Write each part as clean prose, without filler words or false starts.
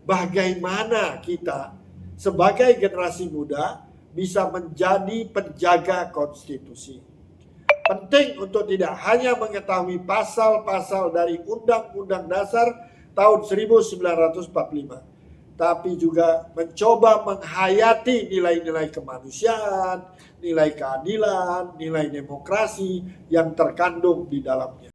bagaimana kita sebagai generasi muda bisa menjadi penjaga konstitusi. Penting untuk tidak hanya mengetahui pasal-pasal dari Undang-Undang Dasar tahun 1945, tapi juga mencoba menghayati nilai-nilai kemanusiaan, nilai keadilan, nilai demokrasi yang terkandung di dalamnya.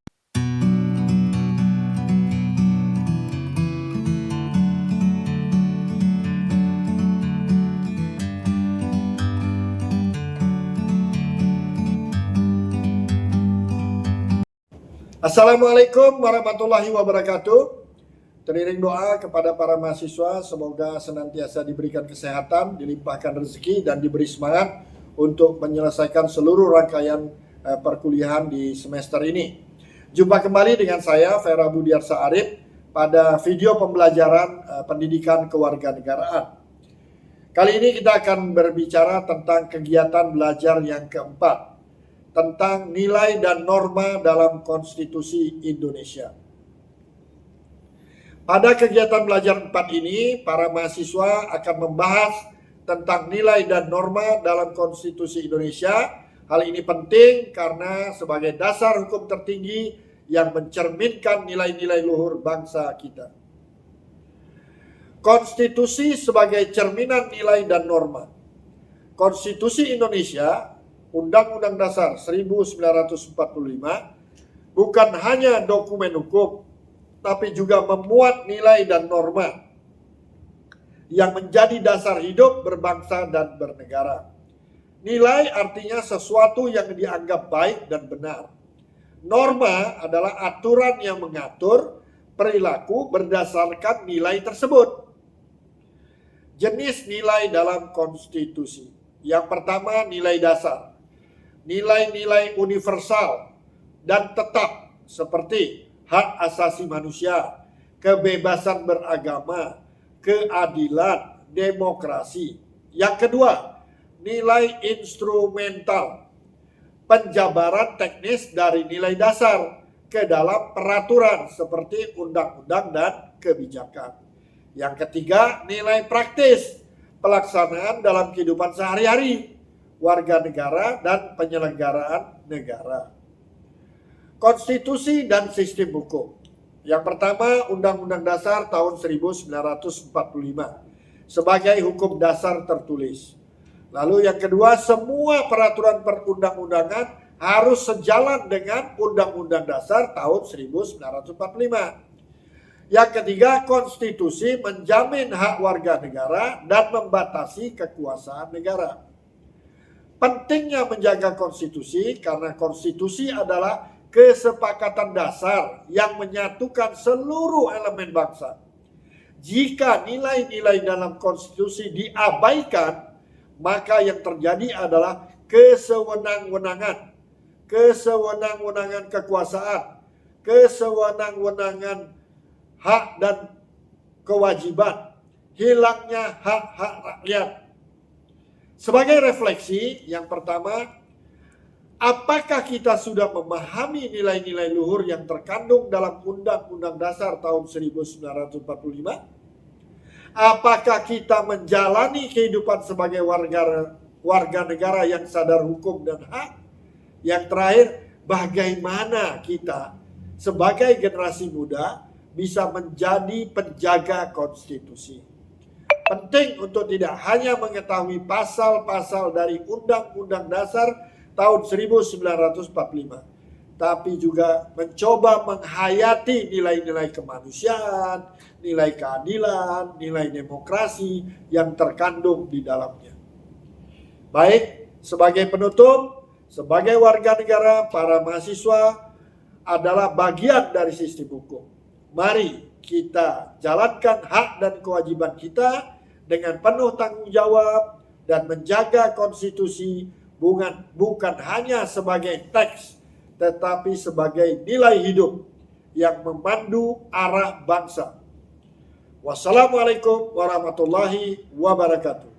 Assalamualaikum warahmatullahi wabarakatuh. Teriring doa kepada para mahasiswa, semoga senantiasa diberikan kesehatan, dilimpahkan rezeki, dan diberi semangat untuk menyelesaikan seluruh rangkaian perkuliahan di semester ini. Jumpa kembali dengan saya, Vera Budiarsa Arif, pada video pembelajaran pendidikan kewarganegaraan. Kali ini kita akan berbicara tentang kegiatan belajar yang keempat, tentang nilai dan norma dalam Konstitusi Indonesia. Pada kegiatan belajar 4 ini, para mahasiswa akan membahas tentang nilai dan norma dalam Konstitusi Indonesia. Hal ini penting karena sebagai dasar hukum tertinggi yang mencerminkan nilai-nilai luhur bangsa kita. Konstitusi sebagai cerminan nilai dan norma. Konstitusi Indonesia Undang-Undang Dasar 1945 bukan hanya dokumen hukum, tapi juga memuat nilai dan norma yang menjadi dasar hidup berbangsa dan bernegara. Nilai artinya sesuatu yang dianggap baik dan benar. Norma adalah aturan yang mengatur perilaku berdasarkan nilai tersebut. Jenis nilai dalam konstitusi. Yang pertama, nilai dasar. Nilai-nilai universal dan tetap seperti hak asasi manusia, kebebasan beragama, keadilan, demokrasi. Yang kedua, nilai instrumental, penjabaran teknis dari nilai dasar ke dalam peraturan seperti undang-undang dan kebijakan. Yang ketiga, nilai praktis, pelaksanaan dalam kehidupan sehari-hari warga negara dan penyelenggaraan negara. Konstitusi dan sistem hukum. Yang pertama, Undang-Undang Dasar tahun 1945 sebagai hukum dasar tertulis. Lalu yang kedua, semua peraturan perundang-undangan harus sejalan dengan Undang-Undang Dasar tahun 1945. Yang ketiga, konstitusi menjamin hak warga negara dan membatasi kekuasaan negara. Pentingnya menjaga konstitusi karena konstitusi adalah kesepakatan dasar yang menyatukan seluruh elemen bangsa. Jika nilai-nilai dalam konstitusi diabaikan, maka yang terjadi adalah kesewenang-wenangan kekuasaan, kesewenang-wenangan hak dan kewajiban, hilangnya hak-hak rakyat. Sebagai refleksi, yang pertama, apakah kita sudah memahami nilai-nilai luhur yang terkandung dalam Undang-Undang Dasar tahun 1945? Apakah kita menjalani kehidupan sebagai warga negara yang sadar hukum dan hak? Yang terakhir, bagaimana kita sebagai generasi muda bisa menjadi penjaga konstitusi? Penting untuk tidak hanya mengetahui pasal-pasal dari Undang-Undang Dasar tahun 1945, tapi juga mencoba menghayati nilai-nilai kemanusiaan, nilai keadilan, nilai demokrasi yang terkandung di dalamnya. Baik, sebagai penutup, sebagai warga negara, para mahasiswa adalah bagian dari sistem hukum. Mari kita jalankan hak dan kewajiban kita dengan penuh tanggung jawab dan menjaga konstitusi bukan hanya sebagai teks, tetapi sebagai nilai hidup yang memandu arah bangsa. Wassalamualaikum warahmatullahi wabarakatuh.